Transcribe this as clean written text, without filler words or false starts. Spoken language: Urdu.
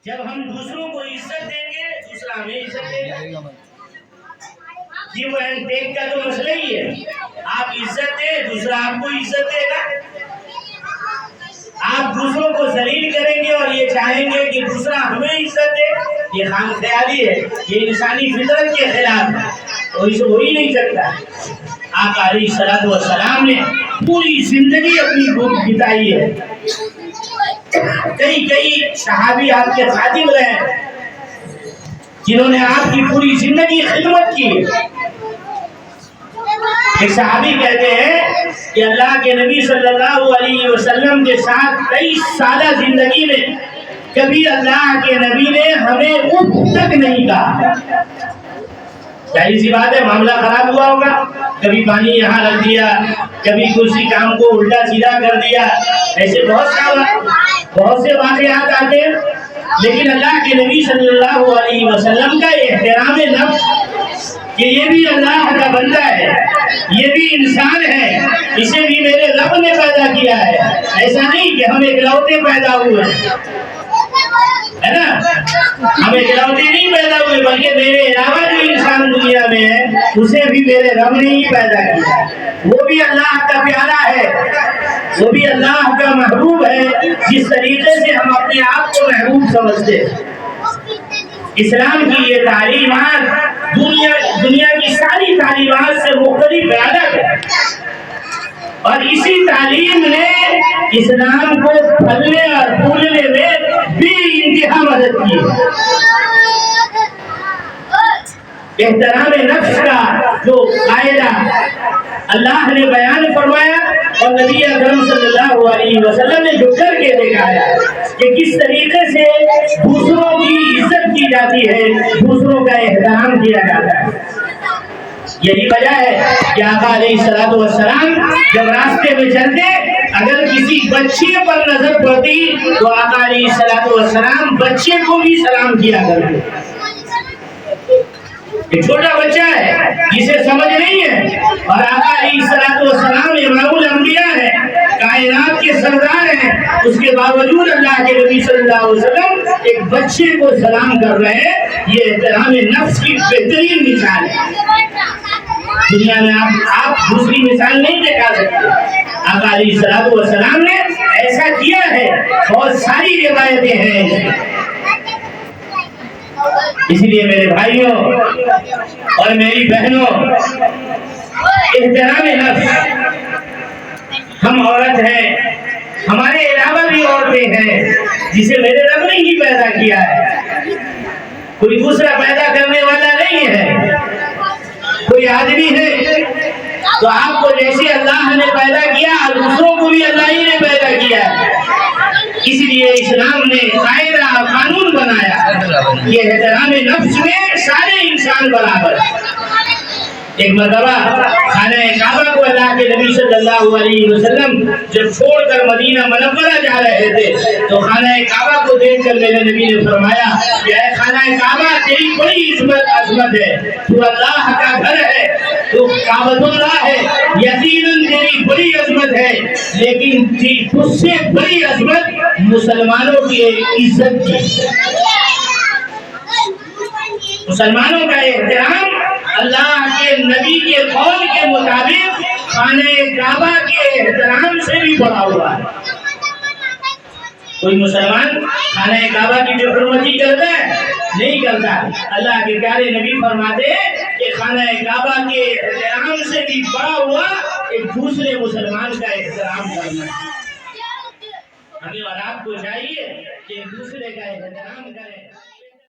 جب ہم دوسروں کو عزت دیں گے دوسرا ہمیں عزت دے گا. گیو اینڈ ٹیک کا تو مسئلہ ہی ہے. آپ عزت دیں دوسرا آپ کو عزت دے گا. آپ دوسروں کو ذلیل کریں گے اور یہ چاہیں گے کہ دوسرا ہمیں عزت دے، یہ خام خیالی ہے، یہ انسانی فطرت کے خلاف ہے، اور اسے ہو ہی نہیں سکتا. آقا علیہ الصلوۃ والسلام نے پوری زندگی اپنی بتائی ہے. کئی صحابی آپ کے خادم رہے جنہوں نے آپ کی پوری زندگی خدمت کی. ایک صحابی کہتے ہیں کہ اللہ کے نبی صلی اللہ علیہ وسلم کے ساتھ 23 سالہ زندگی میں کبھی اللہ کے نبی نے ہمیں اف تک نہیں کہا. ظاہر سی بات ہے معاملہ خراب ہوا ہوگا، کبھی پانی یہاں رکھ دیا، کبھی کسی کام کو الٹا سیدھا کر دیا، ایسے بہت سے واقعات آتے ہیں. لیکن اللہ کے نبی صلی اللہ علیہ وسلم کا احترام نفس کہ یہ بھی اللہ کا بندہ ہے، یہ بھی انسان ہے، اسے بھی میرے رب نے پیدا کیا ہے. ایسا نہیں کہ ہم اکلوتے پیدا ہوئے ہے نا، ہم اکلوتے نہیں پیدا ہوئے بلکہ میرے علاوہ جو انسان دنیا میں ہے اسے بھی میرے رب نے ہی پیدا کیا. وہ بھی اللہ کا پیارا ہے، وہ بھی اللہ کا محبوب ہے، جس طریقے سے ہم اپنے آپ کو محبوب سمجھتے ہیں. اسلام کی یہ تعلیمات دنیا کی ساری تعلیمات سے مختلف الگ ہے، اور اسی تعلیم نے اسلام کو پھلنے اور پھولنے میں بھی انتہا مدد کی. احترام نفس کا جو قاعدہ اللہ نے بیان فرمایا اور نبی اکرم صلی اللہ علیہ وسلم نے جو کر کے دکھایا کہ کس طریقے سے دوسروں کی عزت کی جاتی ہے، دوسروں کا احترام کیا جاتا ہے. یہی وجہ ہے کہ آقا علیہ الصلوۃ والسلام جب راستے میں چلتے اگر کسی بچے پر نظر پڑتی تو آقا علیہ الصلوۃ والسلام بچے کو بھی سلام کیا کرتے. ایک چھوٹا بچہ ہے جسے سمجھ نہیں ہے، اور آقا علیہ الصلوۃ والسلام امام الانبیاء ہے، کائنات کے سردار ہیں، اس کے باوجود اللہ کے نبی صلی اللہ علیہ وسلم ایک بچے کو سلام کر رہے ہیں. یہ احترام نفس کی بہترین مثال ہے. دنیا میں آپ دوسری مثال نہیں دکھا سکتے. آقا علیہ الصلوۃ والسلام نے ایسا کیا ہے، بہت ساری روایتیں ہیں. اسی لیے میرے بھائیوں اور میری بہنوں، احترام نفس، ہم عورت ہیں، ہمارے علاوہ بھی عورتیں ہیں جسے میرے رب نے ہی پیدا کیا ہے. کوئی دوسرا پیدا کرنے والا نہیں ہے. کوئی آدمی ہے تو آپ کو جیسے اللہ نے پیدا کیا دوسروں کو بھی اللہ ہی نے پیدا کیا ہے. اس لیے اسلام نے قاعدہ قانون بنایا کہ احترام نفس میں سارے انسان برابر. ایک مرتبہ خانہ کعبہ کو اللہ کے نبی صلی اللہ علیہ وسلم جب چھوڑ کر مدینہ منورہ جا رہے تھے تو خانہ کعبہ کو دیکھ کر میرے نبی نے فرمایا کہ اے خانہ کعبہ تیری بڑی عظمت ہے، تو اللہ کا گھر ہے، تو کعبۃ اللہ ہے، یقیناً تیری بڑی عظمت ہے، لیکن تجھ سے بڑی عظمت مسلمانوں کی عزت کی. مسلمانوں کا احترام اللہ کے نبی کے قول کے مطابق خانہ کعبہ کے احترام سے بھی بڑا ہوا ہے. کوئی مسلمان خانہ کعبہ کی جو حرمتی کرتا ہے نہیں کرتا. اللہ کے پیارے نبی فرماتے ہیں کہ خانہ کعبہ کے احترام سے بھی بڑا ہوا ایک دوسرے مسلمان کا احترام کرنا. ہمیں اور آپ کو چاہیے کہ ایک دوسرے کا احترام کریں.